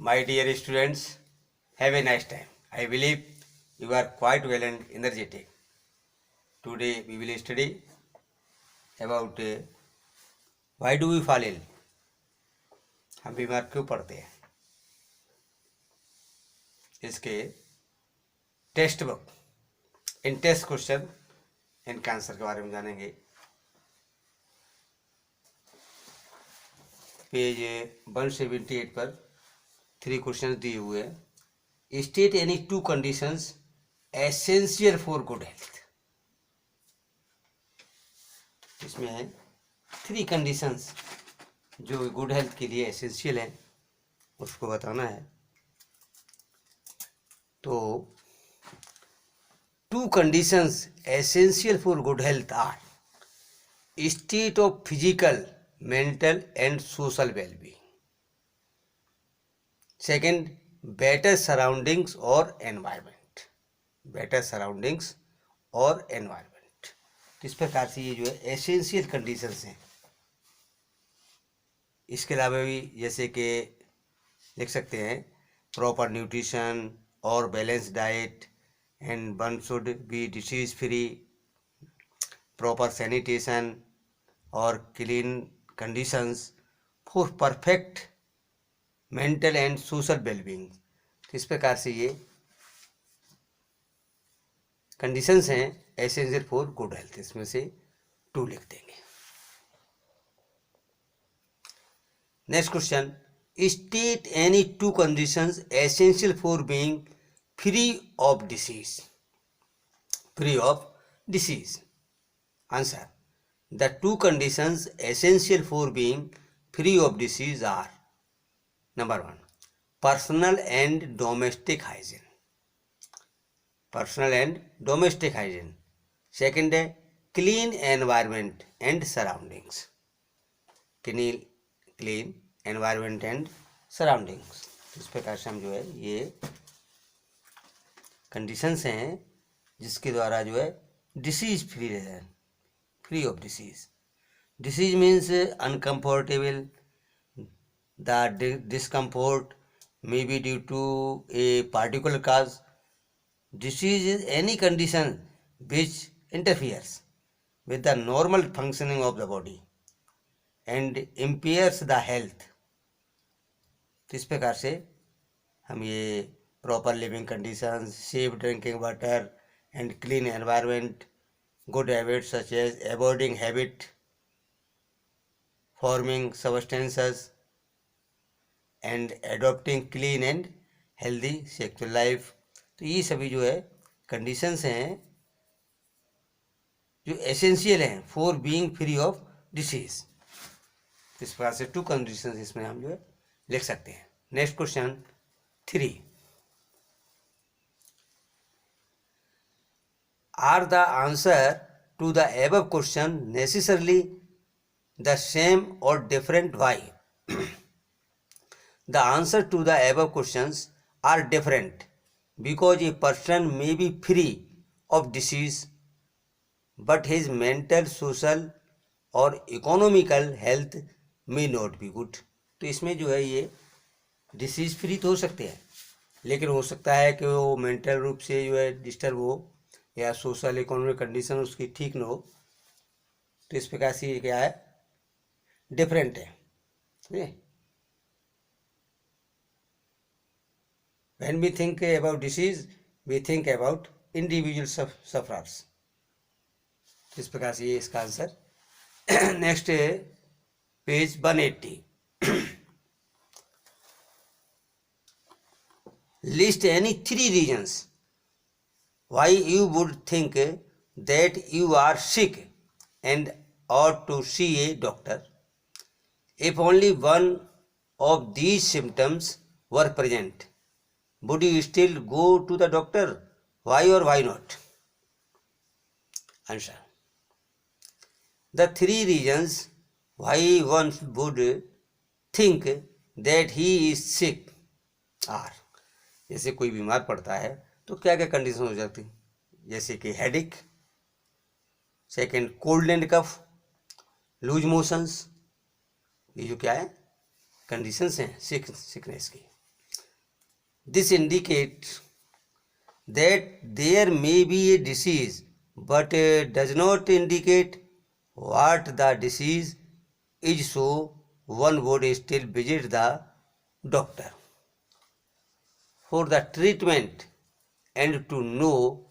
My dear students, have a nice time. I believe you are quite well and energetic. Today we will study about why do we fall ill. हम बीमार क्यों पड़ते हैं, इसके text book in text question इनके answer के बारे में जानेंगे। पेज 178 पर 3 क्वेश्चन दिए हुए हैं। State any 2 conditions essential for good health. इसमें है 3 कंडीशंस जो गुड हेल्थ के लिए एसेंशियल है, उसको बताना है। तो 2 conditions essential for good health are state of physical, mental and social wellbeing. Second, better surroundings और एनवायरनमेंट। बेटर सराउंडिंग्स और एनवायरनमेंट, इस प्रकार से ये जो है एसेंशियल कंडीशंस हैं। इसके अलावा भी जैसे कि लिख सकते हैं प्रॉपर न्यूट्रिशन और balance diet and one should be disease free, proper sanitation और clean conditions for perfect mental and social wellbeing. इस प्रकार से ये कंडीशंस हैं एसेंशियल फॉर गुड हेल्थ। इसमें से 2 लिख देंगे। Next question, state any 2 conditions essential for being free of disease. Free of disease. Answer, the 2 conditions essential for being free of disease are: number 1, personal and domestic hygiene. Personal and domestic hygiene. Second है clean environment and surroundings. Clean environment and surroundings. इस प्रकार से हम जो है ये conditions हैं जिसके द्वारा जो है डिसीज फ्री रहे। Free of disease. Disease means uncomfortable, the discomfort may be due to a particular cause. Disease is any condition which interferes with the normal functioning of the body and impairs the health. इस प्रकार से हम ये proper living conditions, safe drinking water and clean environment, good habits such as avoiding habit forming substances and adopting clean and healthy sexual life. तो ये सभी जो है कंडीशंस हैं जो एसेंशियल हैं for being free of disease. इस प्रकार से 2 कंडीशंस इसमें हम जो है लिख सकते हैं। Next question 3, are the answer to the above question necessarily the same or different? Why? The answer to the above questions are different because a person may be free of disease but his mental, social और economical health may not be good. तो इसमें जो है ये disease free तो हो सकते हैं, लेकिन हो सकता है कि वो मेंटल रूप से जो है डिस्टर्ब हो या सोशल इकोनॉमिक कंडीशन उसकी ठीक न हो। तो इस प्रकार से ये क्या है, डिफरेंट है। समझे? When we think about disease, we think about individual sufferers. इस प्रकार से ये इसका answer. Next page 180, list any 3 reasons why you would think that you are sick and ought to see a doctor. If only one of these symptoms were present, would you still go to the doctor? Why or why not? Answer, the 3 reasons why one would think that he is sick are, जैसे कोई बीमार पड़ता है तो क्या क्या condition हो जाती, जैसे कि headache, second cold and cough, loose motions, ये जो क्या है कंडीशंस हैं सिकनेस की। This indicates that there may be a disease, but does not indicate what the disease is, so one would still visit the doctor for the treatment and to know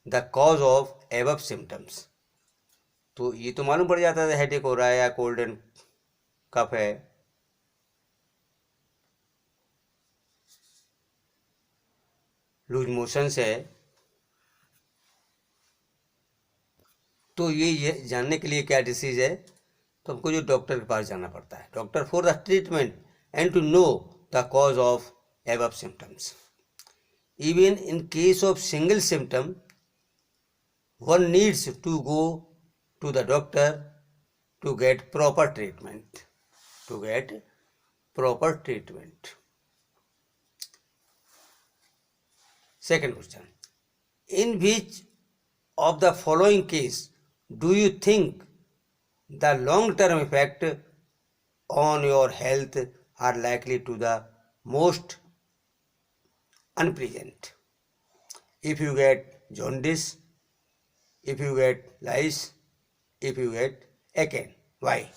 the cause of above symptoms. तो ये तो मालूम पड़ जाता है headache हो रहा है या कोल्ड एंड कफ है, लूज मोशंस है, तो ये जानने के लिए क्या डिसीज है तो हमको जो डॉक्टर के पास जाना पड़ता है, doctor for the treatment and to know the cause of above symptoms. Even in case of single symptom one needs to go to the doctor to get proper treatment. Second question, in which of the following case do you think the long term effect on your health are likely to the most unpleasant? If you get jaundice, if you get lice, if you get acne, why?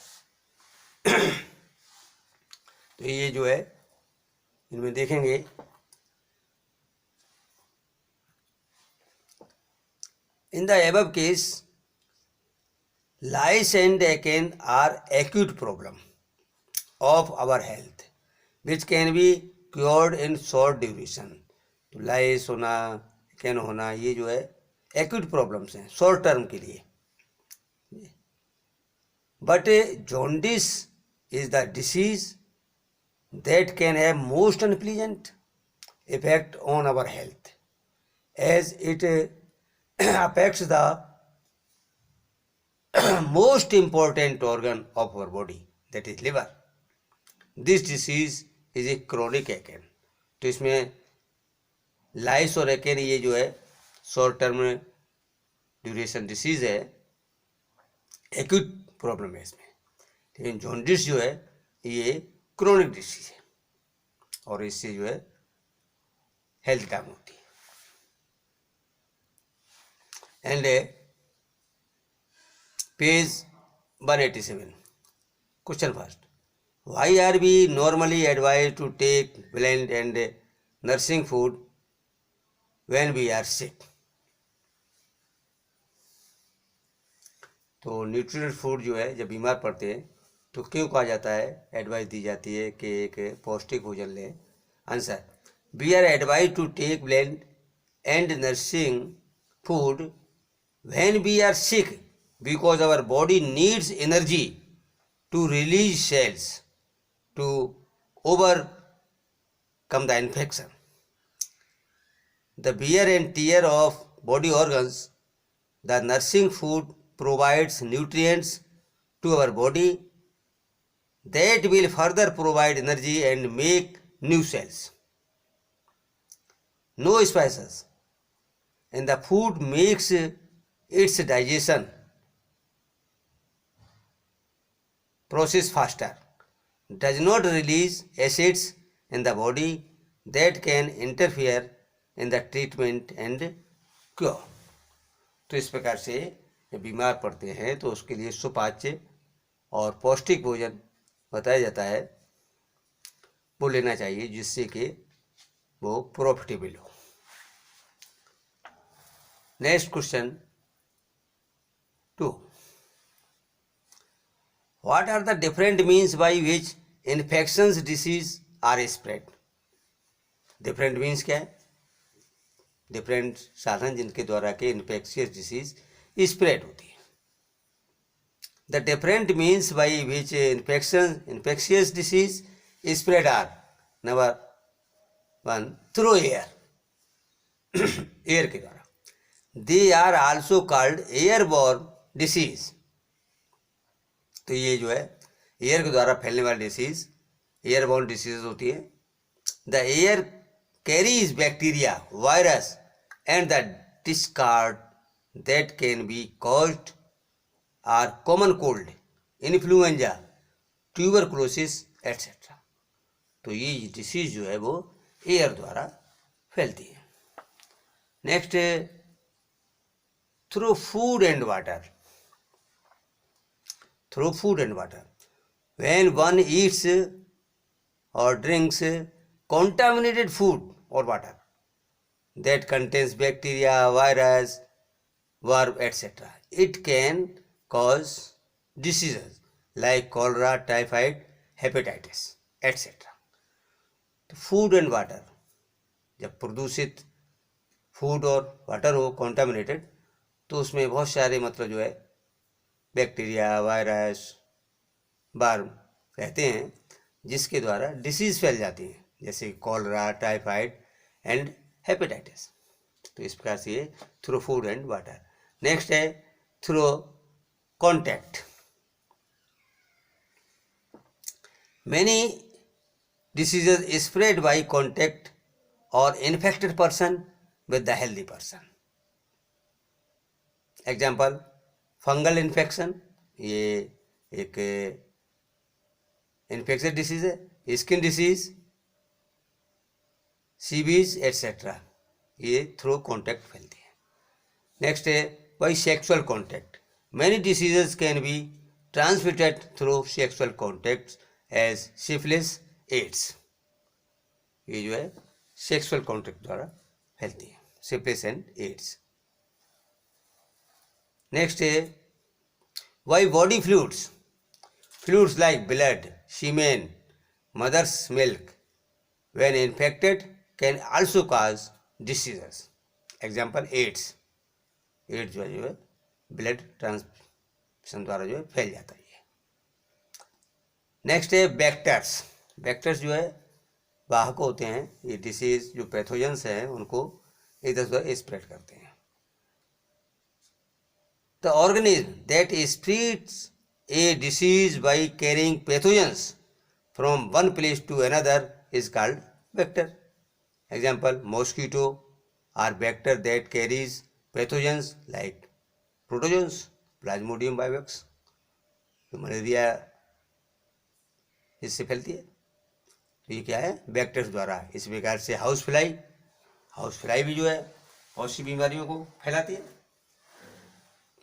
तो ये जो है इनमें देखेंगे in the above case lice and acne are acute problem of our health which can be cured in short duration. तो लाइस होना, acne होना, ये जो है एक्यूट प्रॉब्लम्स हैं शॉर्ट टर्म के लिए. But jaundice is the disease that can have most unpleasant effect on our health as it affects the most important organ of our body that is liver. This disease is a chronic acne. तो इसमें लाइस और acne ये जो है short term duration disease है, acute problem है इसमें. लेकिन जॉन्डिस जो है ये क्रोनिक डिसीज है और इससे जो है हेल्थ डाउन होती है. And page 187 question first, why are we normally advise to take bland and nourishing food when we are sick? तो न्यूट्रिएंट फूड जो है जब बीमार पड़ते हैं तो क्यों कहा जाता है, एडवाइस दी जाती है कि एक पौष्टिक भोजन लें? Answer, we are advise to take bland and nourishing food when we are sick because our body needs energy to release cells to overcome the infection. The wear and tear of body organs, the nursing food provides nutrients to our body that will further provide energy and make new cells. No spices, and the food makes its digestion process faster, does not release acids in the body that can interfere in the treatment and cure. तो इस प्रकार से जब बीमार पड़ते हैं तो उसके लिए सुपाच्य और पौष्टिक भोजन बताया जाता है, वो लेना चाहिए जिससे कि वो प्रॉफिटेबल हो. Next question 2, what are the different means by which infections disease are spread? Different means क्या है? डिफरेंट साधन जिनके द्वारा के इन्फेक्शियस डिसीज स्प्रेड होती है. The different means by which infectious disease spread are, number 1 through air, air के द्वारा. They are also called airborne disease. तो ये जो है एयर के द्वारा फैलने वाली डिसीज एयरबॉर्न डिसीज होती है. The air carries bacteria, virus and the discard that can be caused are common cold, influenza, tuberculosis, etc. तो ये डिसीज जो है वो एयर द्वारा फैलती है। Next, through food and water. Through food and water, when one Yeats और drinks contaminated food or water that contains bacteria, virus, worm, etc. It can cause diseases like cholera, typhoid, hepatitis, etc. तो food and water, जब प्रदूषित food और water हो contaminated, तो उसमें बहुत सारे मतलब जो है बैक्टीरिया, वायरस, वर्म रहते हैं जिसके द्वारा डिसीज फैल जाती हैं, जैसे कॉलरा, टाइफाइड एंड हेपेटाइटिस। तो इस प्रकार से ये through food and water. Next है through contact. Many diseases spread by contact और infected person with the healthy person. Example, fungal infection, ये एक इन्फेक्शन डिसीज है। स्किन डिसीज, सीबीज एट्सेट्रा, ये थ्रू कॉन्टैक्ट फैलती है। नेक्स्ट है by sexual contact. Many diseases can be transmitted through sexual contact as syphilis, AIDS. ये जो है सेक्सुअल कॉन्टैक्ट द्वारा फैलती है, सिफिलिस एंड एड्स। नेक्स्ट है Y body fluids. Fluids like blood, semen, mother's milk, when infected can also cause diseases. Example, AIDS. AIDS जो है blood transmission द्वारा जो है फैल जाता है। नेक्स्ट है बैक्टर्स। बैक्टर्स जो है वाहक होते हैं, ये डिसीज जो पैथोजेंस हैं उनको इधर उधर स्प्रेड करते हैं। The organism that spreads a disease by carrying pathogens from one place to another is called vector. Example, mosquito are vector that carries pathogens like protozoans, plasmodium vivax. तो malaria इससे फैलती है, तो ये क्या है, वेक्टर्स द्वारा। इस प्रकार से हाउस फ्लाई भी जो है बहुत सी बीमारियों को फैलाती है,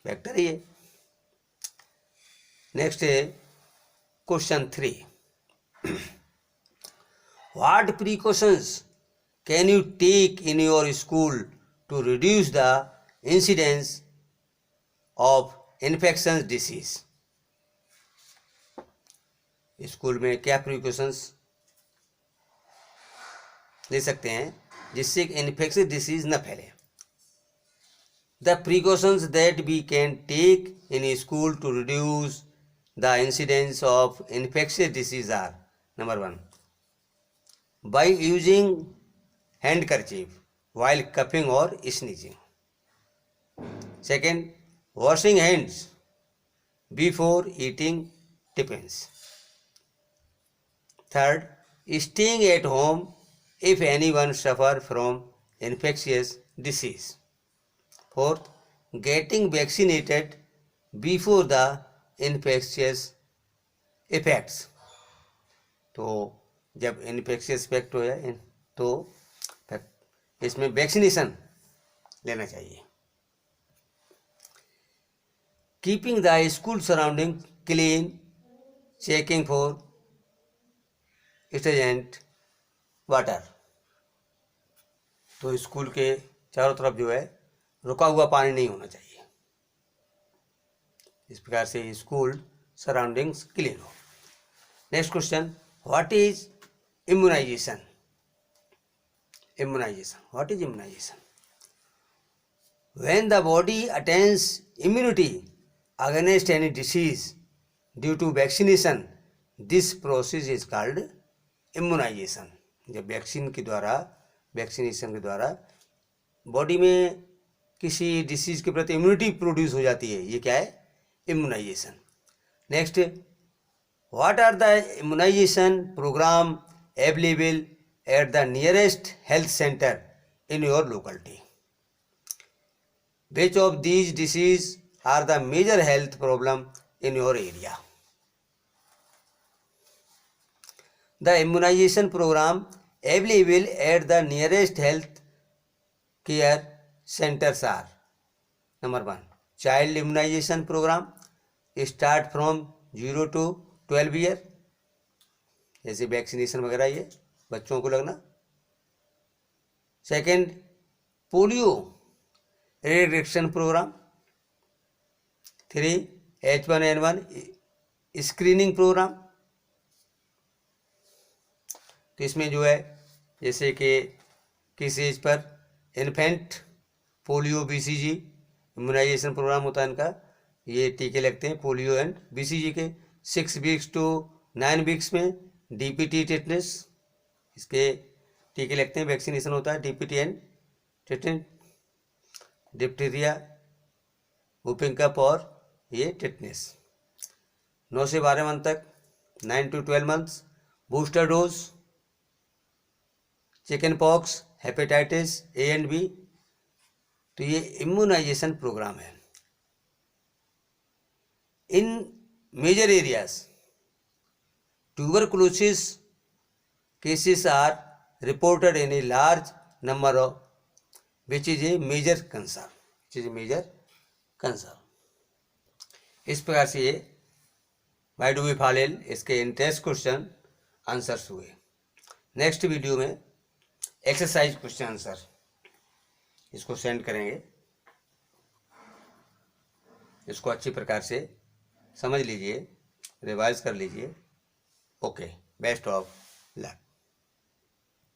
वेक्टर ही है। नेक्स्ट है question 3, what precautions can you take in your school to reduce the incidence of infection disease. School में क्या प्रिकॉशंस ले सकते हैं जिससे इन्फेक्शन डिसीज न फैले। The precautions that we can take in school to reduce the incidence of infectious disease are: number 1, by using handkerchief while coughing or sneezing. Second, washing hands before eating tiffins. Third, staying at home if anyone suffers from infectious disease. Fourth, getting vaccinated before the infectious effects. तो जब infectious effect हो जाए तो इसमें vaccination लेना चाहिए। Keeping the school surrounding clean, checking for stagnant water. तो school के चारों तरफ जो है रुका हुआ पानी नहीं होना चाहिए, इस प्रकार से स्कूल सराउंडिंग्स क्लीन हो। Next question, what is immunization. What is immunization? When the body attains immunity against any disease due to vaccination, this process is called immunization. जब वैक्सीनेशन के द्वारा बॉडी में किसी डिसीज के प्रति इम्यूनिटी प्रोड्यूस हो जाती है, ये क्या है, immunization. Next, what are the immunization program available at the nearest health centre in your locality? Which of these disease are the major health problem in your area? The immunization program available at the nearest health care centers are: number 1, child immunization program, start from 0 to 12 year, जैसे vaccination वगैरह ये बच्चों को लगना. Second, polio eradication program. 3, H1N1 screening program. तो इसमें जो है जैसे कि किस एज पर infant polio BCG immunization program होता है इनका, ये टीके लगते हैं पोलियो एंड BCG के. 6 वीक्स to 9 वीक्स में DPT टेटनस, इसके टीके लगते हैं, वैक्सीनेशन होता है DPT and tetanus. Diphtheria, whooping cough और ये टेटनस. 9 से 12 मंथ तक, 9 to 12 months booster dose. Chicken pox, hepatitis A and B. तो ये इम्यूनाइजेशन प्रोग्राम है. In major areas tuberculosis cases are reported in a large number of, which is a major concern. इस प्रकार से ये why do we fall ill इसके interest question answers हुए. Next video में एक्सरसाइज क्वेश्चन आंसर इसको send करेंगे. इसको अच्छी प्रकार से समझ लीजिए, रिवाइज कर लीजिए. Okay, best of luck.